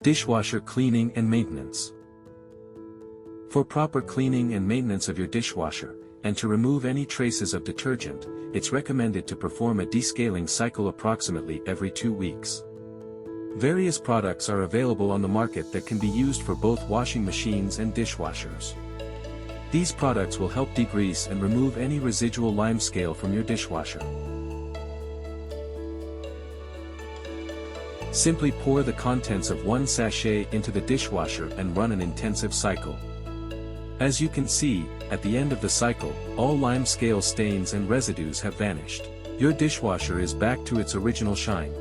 Dishwasher cleaning and maintenance. For proper cleaning and maintenance of your dishwasher, and to remove any traces of detergent, it's recommended to perform a descaling cycle approximately every 2 weeks. Various products are available on the market that can be used for both washing machines and dishwashers. These products will help degrease and remove any residual limescale from your dishwasher. Simply pour the contents of 1 sachet into the dishwasher and run an intensive cycle. As you can see, at the end of the cycle, all limescale stains and residues have vanished. Your dishwasher is back to its original shine.